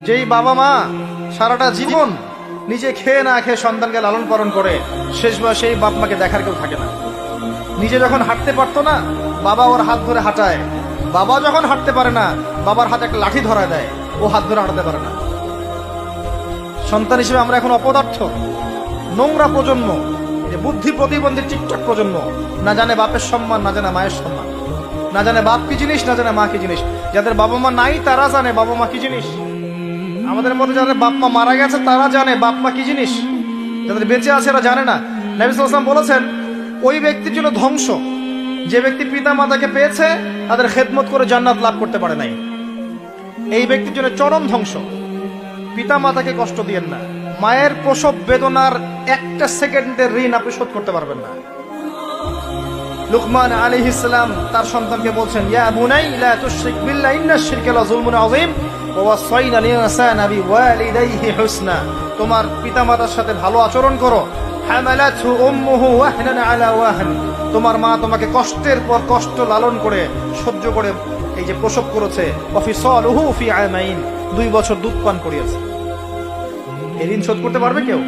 যেই বাবা মা সারাটা জীবন নিজে খেয়ে না খেয়ে সন্তানকে লালন পালন করে, শেষ বয়সে সেই বাপ মাকে দেখার কেউ থাকে না। নিজে যখন হাঁটতে পারতো না, বাবা ওর হাত ধরে হাঁটায়। বাবা যখন হাঁটতে পারে না, বাবার হাতে একটা লাঠি ধরায় দেয়, ও হাত ধরে হাঁটতে পারে না। সন্তান হিসেবে আমরা এখন অপদার্থ, নোংরা প্রজন্ম, যে বুদ্ধি প্রতিবন্ধী টিকটক প্রজন্ম। না জানে বাপের সম্মান, না জানে মায়ের সম্মান, না জানে বাপ কি জিনিস, না জানে মা কি জিনিস। যাদের বাবা মা নাই তারা জানে বাবা মা কি জিনিস। আমাদের মধ্যে যাদের বাপ মা মারা গেছে তারা জানে বাপ মা কি জিনিস, যাদের বেঁচে আছে এরা জানে না। নবী সাল্লাল্লাহু আলাইহি ওয়াসাল্লাম বলেছেন, ওই ব্যক্তির জন্য ধ্বংস যে ব্যক্তি পিতা মাতাকে পেয়েছে, তাদের খেদমত করে জান্নাত লাভ করতে পারে নাই। এই ব্যক্তির জন্য চরম ধ্বংস। পিতা মাতাকে কষ্ট দিয়েন না। মায়ের প্রসব বেদনার একটা সেকেন্ডের ঋণ আপনি শোধ করতে পারবেন না। লুকমান আলাইহিস সালাম তার সন্তানকে বলছেন, ইয়া বুনাই লা তুশরিক বিল্লাহ ইন্নাশ শিরকা লাযুলমুন আযীম ওয়া ওয়াসাইনা লিনসানা বিওয়ালিদাইহি হুসনা। তোমার পিতামাতার সাথে ভালো আচরণ করো। হামালাতহু উম্মুহু ওয়াহনান আলা ওয়াহন। তোমার মা তোমাকে কষ্টের পর কষ্ট লালন করে সহ্য করে এই যে প্রসব করেছে। ওয়া ফিসালুহু ফি আমাইন, 2 বছর দুধ পান করিয়েছে। এই ঋণ শোধ করতে পারবে কেউ?